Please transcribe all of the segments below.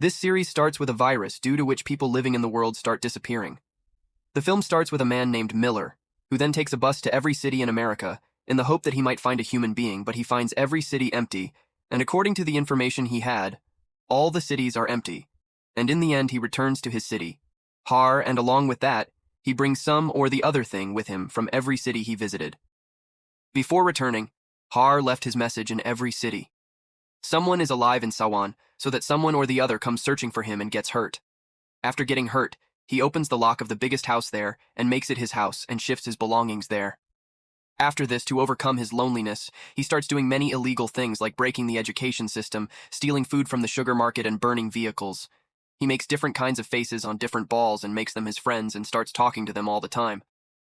This series starts with a virus due to which people living in the world start disappearing. The film starts with a man named Miller, who then takes a bus to every city in America in the hope that he might find a human being, but he finds every city empty, and according to the information he had, all the cities are empty, and in the end he returns to his city, Har, and along with that, he brings some or the other thing with him from every city he visited. Before returning, Har left his message in every city. Someone is alive in Sawan, so that someone or the other comes searching for him and gets hurt. After getting hurt, he opens the lock of the biggest house there and makes it his house and shifts his belongings there. After this, to overcome his loneliness, he starts doing many illegal things like breaking the education system, stealing food from the sugar market, and burning vehicles. He makes different kinds of faces on different balls and makes them his friends and starts talking to them all the time.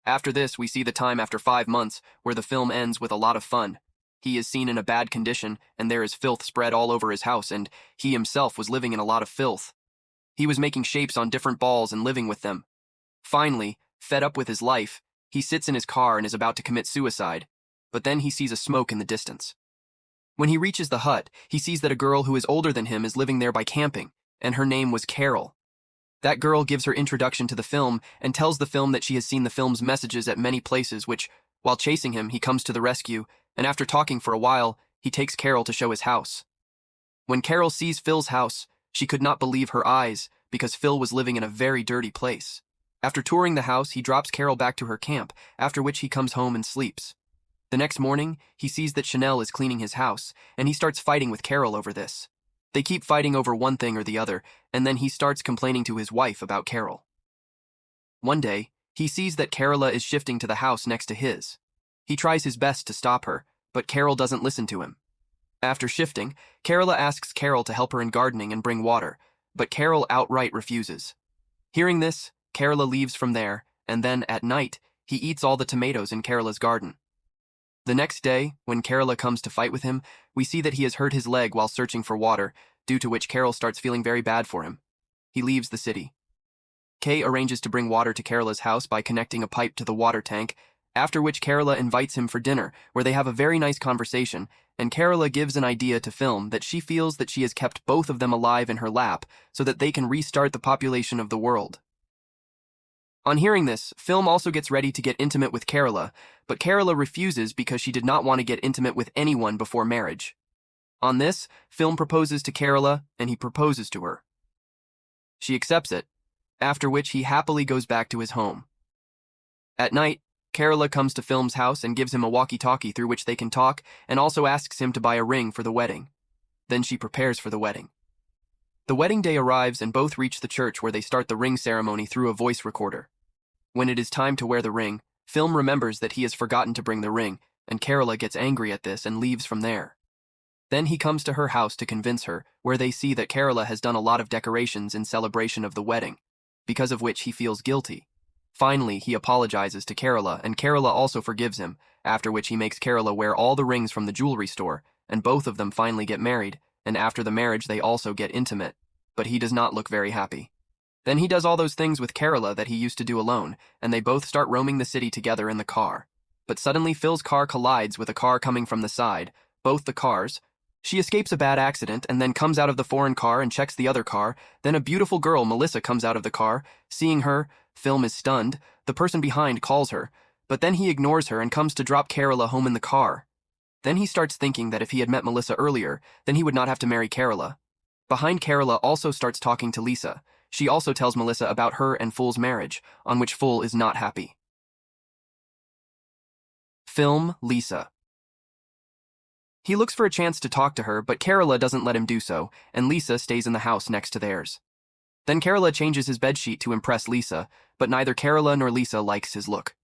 After this, we see the time after 5 months, where the film ends with a lot of fun. He is seen in a bad condition, and there is filth spread all over his house, and he himself was living in a lot of filth. He was making shapes on different balls and living with them. Finally, fed up with his life, he sits in his car and is about to commit suicide, but then he sees a smoke in the distance. When he reaches the hut, he sees that a girl who is older than him is living there by camping, and her name was Carol. That girl gives her introduction to the film and tells the film that she has seen the film's messages at many places, which, while chasing him, he comes to the rescue, and after talking for a while, he takes Carol to show his house. When Carol sees Phil's house, she could not believe her eyes because Phil was living in a very dirty place. After touring the house, he drops Carol back to her camp, after which he comes home and sleeps. The next morning, he sees that Chanel is cleaning his house, and he starts fighting with Carol over this. They keep fighting over one thing or the other, and then he starts complaining to his wife about Carol. One day, he sees that Carola is shifting to the house next to his. He tries his best to stop her, but Carol doesn't listen to him. After shifting, Carola asks Carol to help her in gardening and bring water, but Carol outright refuses. Hearing this, Carola leaves from there, and then, at night, he eats all the tomatoes in Carola's garden. The next day, when Carola comes to fight with him, we see that he has hurt his leg while searching for water, due to which Carol starts feeling very bad for him. He leaves the city. Kay arranges to bring water to Carola's house by connecting a pipe to the water tank, after which Carola invites him for dinner, where they have a very nice conversation, and Carola gives an idea to film that she feels that she has kept both of them alive in her lap so that they can restart the population of the world. On hearing this, Film also gets ready to get intimate with Carola, but Carola refuses because she did not want to get intimate with anyone before marriage. On this, Film proposes to Carola, and he proposes to her. She accepts it, after which he happily goes back to his home. At night, Carola comes to Film's house and gives him a walkie-talkie through which they can talk, and also asks him to buy a ring for the wedding. Then she prepares for the wedding. The wedding day arrives and both reach the church where they start the ring ceremony through a voice recorder. When it is time to wear the ring, Film remembers that he has forgotten to bring the ring, and Carola gets angry at this and leaves from there. Then he comes to her house to convince her, where they see that Carola has done a lot of decorations in celebration of the wedding, because of which he feels guilty. Finally, he apologizes to Carola, and Carola also forgives him, after which he makes Carola wear all the rings from the jewelry store, and both of them finally get married, and after the marriage they also get intimate, but he does not look very happy. Then he does all those things with Carola that he used to do alone, and they both start roaming the city together in the car. But suddenly Phil's car collides with a car coming from the side, both the cars. She escapes a bad accident and then comes out of the foreign car and checks the other car. Then a beautiful girl, Melissa, comes out of the car. Seeing her, Film is stunned. The person behind calls her, but then he ignores her and comes to drop Carola home in the car. Then he starts thinking that if he had met Melissa earlier, then he would not have to marry Carola. Behind Carola also starts talking to Lisa. She also tells Melissa about her and Fool's marriage, on which Fool is not happy. Film Lisa. He looks for a chance to talk to her, but Carola doesn't let him do so, and Lisa stays in the house next to theirs. Then Carola changes his bedsheet to impress Lisa, but neither Carola nor Lisa likes his look.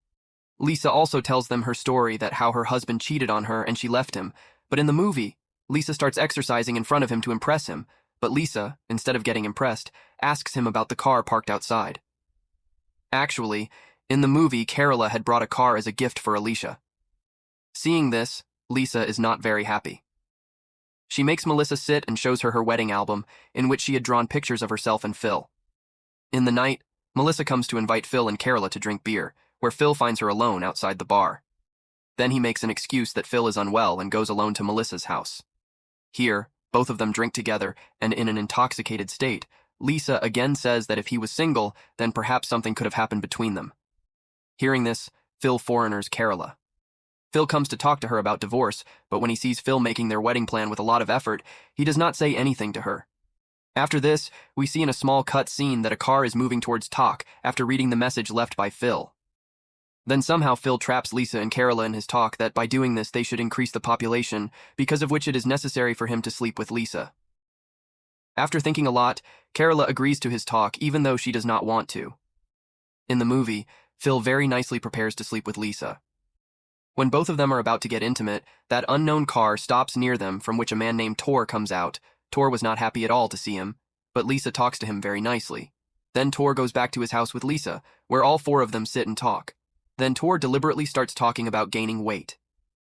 Lisa also tells them her story that how her husband cheated on her and she left him, but in the movie, Lisa starts exercising in front of him to impress him, but Lisa, instead of getting impressed, asks him about the car parked outside. Actually, in the movie, Carola had brought a car as a gift for Alicia. Seeing this, Lisa is not very happy. She makes Melissa sit and shows her wedding album, in which she had drawn pictures of herself and Phil. In the night, Melissa comes to invite Phil and Carola to drink beer, where Phil finds her alone outside the bar. Then he makes an excuse that Phil is unwell and goes alone to Melissa's house. Here, Both of them drink together, and in an intoxicated state, Lisa again says that if he was single, then perhaps something could have happened between them. Hearing this, Phil foreigners Kerala. Phil comes to talk to her about divorce, but when he sees Phil making their wedding plan with a lot of effort, he does not say anything to her. After this, we see in a small cut scene that a car is moving towards talk after reading the message left by Phil. Then somehow Phil traps Lisa and Kerala in his talk that by doing this they should increase the population, because of which it is necessary for him to sleep with Lisa. After thinking a lot, Kerala agrees to his talk even though she does not want to. In the movie, Phil very nicely prepares to sleep with Lisa. When both of them are about to get intimate, that unknown car stops near them, from which a man named Tor comes out. Tor was not happy at all to see him, but Lisa talks to him very nicely. Then Tor goes back to his house with Lisa, where all four of them sit and talk. Then Tor deliberately starts talking about gaining weight.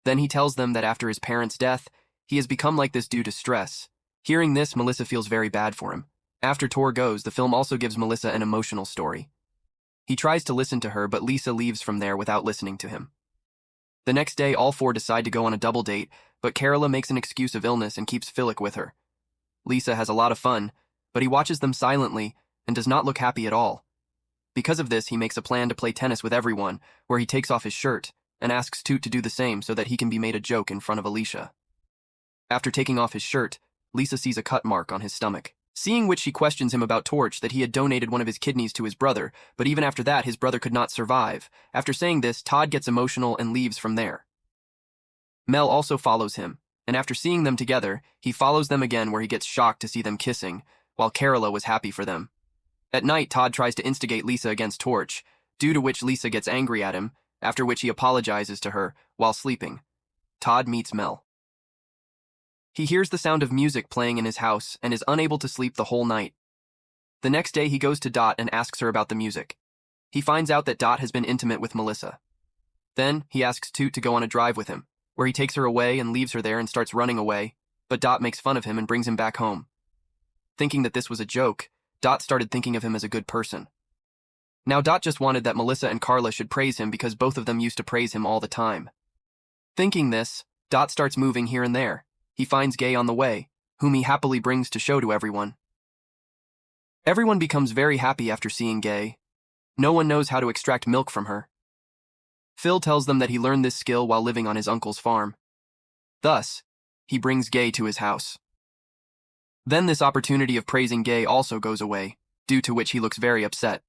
Then he tells them that after his parents' death, he has become like this due to stress. Hearing this, Melissa feels very bad for him. After Tor goes, the film also gives Melissa an emotional story. He tries to listen to her, but Lisa leaves from there without listening to him. The next day, all four decide to go on a double date, but Kerala makes an excuse of illness and keeps Philip with her. Lisa has a lot of fun, but he watches them silently and does not look happy at all. Because of this, he makes a plan to play tennis with everyone, where he takes off his shirt and asks Toot to do the same so that he can be made a joke in front of Alicia. After taking off his shirt, Lisa sees a cut mark on his stomach. Seeing which, she questions him about Torch, that he had donated one of his kidneys to his brother, but even after that, his brother could not survive. After saying this, Todd gets emotional and leaves from there. Mel also follows him, and after seeing them together, he follows them again, where he gets shocked to see them kissing, while Kerala was happy for them. At night, Todd tries to instigate Lisa against Torch, due to which Lisa gets angry at him, after which he apologizes to her while sleeping. Todd meets Mel. He hears the sound of music playing in his house and is unable to sleep the whole night. The next day, he goes to Dot and asks her about the music. He finds out that Dot has been intimate with Melissa. Then, he asks Toot to go on a drive with him, where he takes her away and leaves her there and starts running away, but Dot makes fun of him and brings him back home. Thinking that this was a joke, Dot started thinking of him as a good person. Now Dot just wanted that Melissa and Carla should praise him because both of them used to praise him all the time. Thinking this, Dot starts moving here and there. He finds Gay on the way, whom he happily brings to show to everyone. Everyone becomes very happy after seeing Gay. No one knows how to extract milk from her. Phil tells them that he learned this skill while living on his uncle's farm. Thus, he brings Gay to his house. Then this opportunity of praising Gay also goes away, due to which he looks very upset.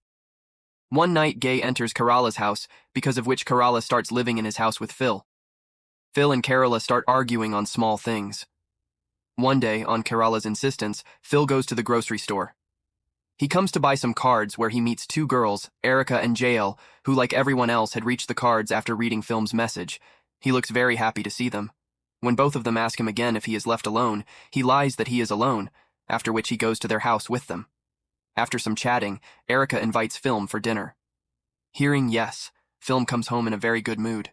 One night, Gay enters Kerala's house, because of which Kerala starts living in his house with Phil. Phil and Kerala start arguing on small things. One day, on Kerala's insistence, Phil goes to the grocery store. He comes to buy some cards, where he meets two girls, Erica and JL, who like everyone else had reached the cards after reading Phil's message. He looks very happy to see them. When both of them ask him again if he is left alone, he lies that he is alone, after which he goes to their house with them. After some chatting, Erica invites Phil for dinner. Hearing yes, Phil comes home in a very good mood.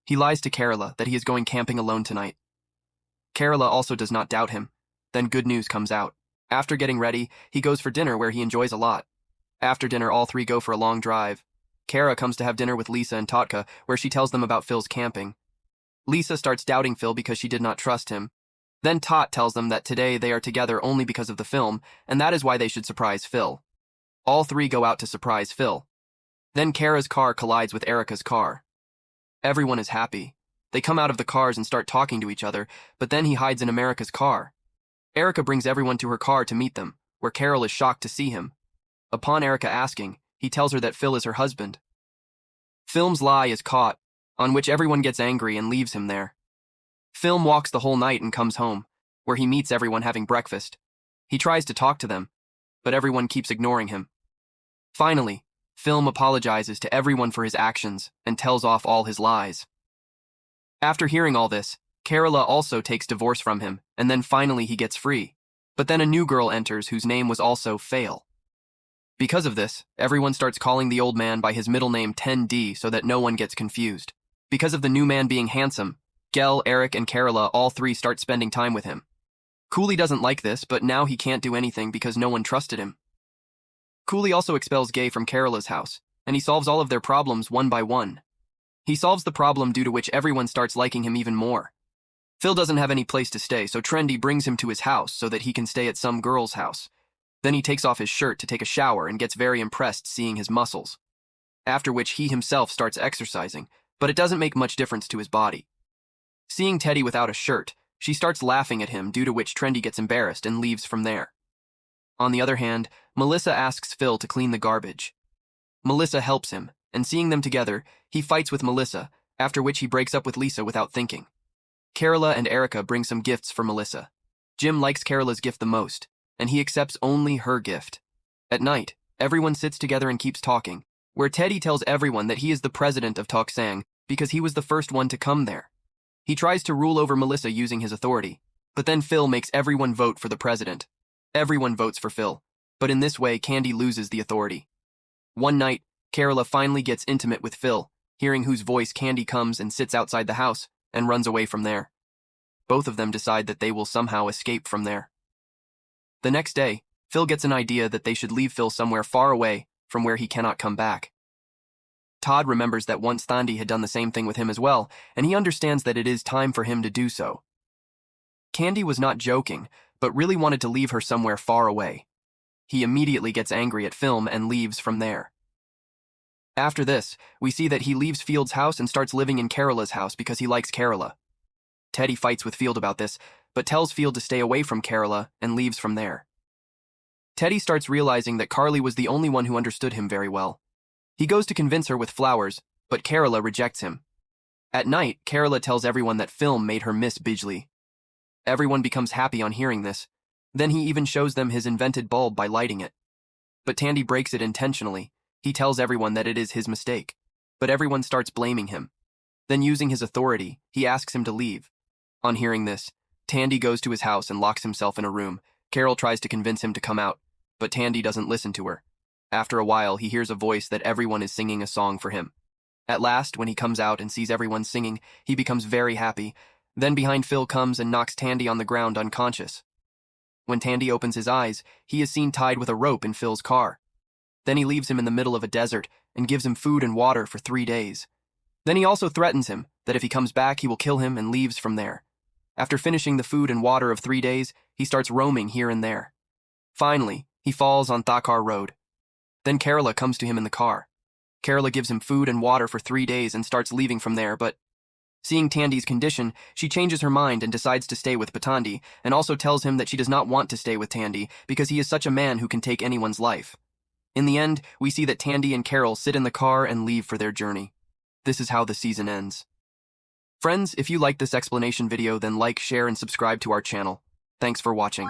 He lies to Kerala that he is going camping alone tonight. Kerala also does not doubt him. Then good news comes out. After getting ready, he goes for dinner, where he enjoys a lot. After dinner, all three go for a long drive. Kara comes to have dinner with Lisa and Totka, where she tells them about Phil's camping. Lisa starts doubting Phil because she did not trust him. Then Tot tells them that today they are together only because of the film, and that is why they should surprise Phil. All three go out to surprise Phil. Then Kara's car collides with Erica's car. Everyone is happy. They come out of the cars and start talking to each other, but then he hides in America's car. Erica brings everyone to her car to meet them, where Carol is shocked to see him. Upon Erica asking, he tells her that Phil is her husband. Phil's lie is caught, on which everyone gets angry and leaves him there. Phil walks the whole night and comes home, where he meets everyone having breakfast. He tries to talk to them, but everyone keeps ignoring him. Finally, Phil apologizes to everyone for his actions and tells off all his lies. After hearing all this, Kerala also takes divorce from him, and then finally he gets free. But then a new girl enters whose name was also Fail. Because of this, everyone starts calling the old man by his middle name 10D so that no one gets confused. Because of the new man being handsome, Gel, Eric, and Kerala all three start spending time with him. Cooley doesn't like this, but now he can't do anything because no one trusted him. Cooley also expels Gay from Kerala's house, and he solves all of their problems one by one. He solves the problem due to which everyone starts liking him even more. Phil doesn't have any place to stay, so Trendy brings him to his house so that he can stay at some girl's house. Then he takes off his shirt to take a shower and gets very impressed seeing his muscles. After which he himself starts exercising, but it doesn't make much difference to his body. Seeing Teddy without a shirt, she starts laughing at him, due to which Trendy gets embarrassed and leaves from there. On the other hand, Melissa asks Phil to clean the garbage. Melissa helps him, and seeing them together, he fights with Melissa, after which he breaks up with Lisa without thinking. Carola and Erica bring some gifts for Melissa. Jim likes Carola's gift the most, and he accepts only her gift. At night, everyone sits together and keeps talking, where Teddy tells everyone that he is the president of Toksang because he was the first one to come there. He tries to rule over Melissa using his authority, but then Phil makes everyone vote for the president. Everyone votes for Phil, but in this way Candy loses the authority. One night, Carola finally gets intimate with Phil, hearing whose voice Candy comes and sits outside the house and runs away from there. Both of them decide that they will somehow escape from there. The next day, Phil gets an idea that they should leave Phil somewhere far away from where he cannot come back. Todd remembers that once Thandi had done the same thing with him as well, and he understands that it is time for him to do so. Candy was not joking, but really wanted to leave her somewhere far away. He immediately gets angry at Phil and leaves from there. After this, we see that he leaves Field's house and starts living in Carola's house because he likes Carola. Teddy fights with Field about this, but tells Field to stay away from Carola and leaves from there. Teddy starts realizing that Carly was the only one who understood him very well. He goes to convince her with flowers, but Carola rejects him. At night, Carola tells everyone that Phil made her miss Bijli. Everyone becomes happy on hearing this. Then he even shows them his invented bulb by lighting it. But Tandy breaks it intentionally. He tells everyone that it is his mistake, but everyone starts blaming him. Then using his authority, he asks him to leave. On hearing this, Tandy goes to his house and locks himself in a room. Carol tries to convince him to come out, but Tandy doesn't listen to her. After a while, he hears a voice that everyone is singing a song for him. At last, when he comes out and sees everyone singing, he becomes very happy. Then behind Phil comes and knocks Tandy on the ground unconscious. When Tandy opens his eyes, he is seen tied with a rope in Phil's car. Then he leaves him in the middle of a desert and gives him food and water for 3 days. Then he also threatens him that if he comes back, he will kill him and leaves from there. After finishing the food and water of 3 days, he starts roaming here and there. Finally, he falls on Thakar Road. Then Carola comes to him in the car. Carola gives him food and water for 3 days and starts leaving from there, but seeing Tandy's condition, she changes her mind and decides to stay with Patandi, and also tells him that she does not want to stay with Tandy because he is such a man who can take anyone's life. In the end, we see that Tandy and Carol sit in the car and leave for their journey. This is how the season ends. Friends, if you liked this explanation video, then like, share, and subscribe to our channel. Thanks for watching.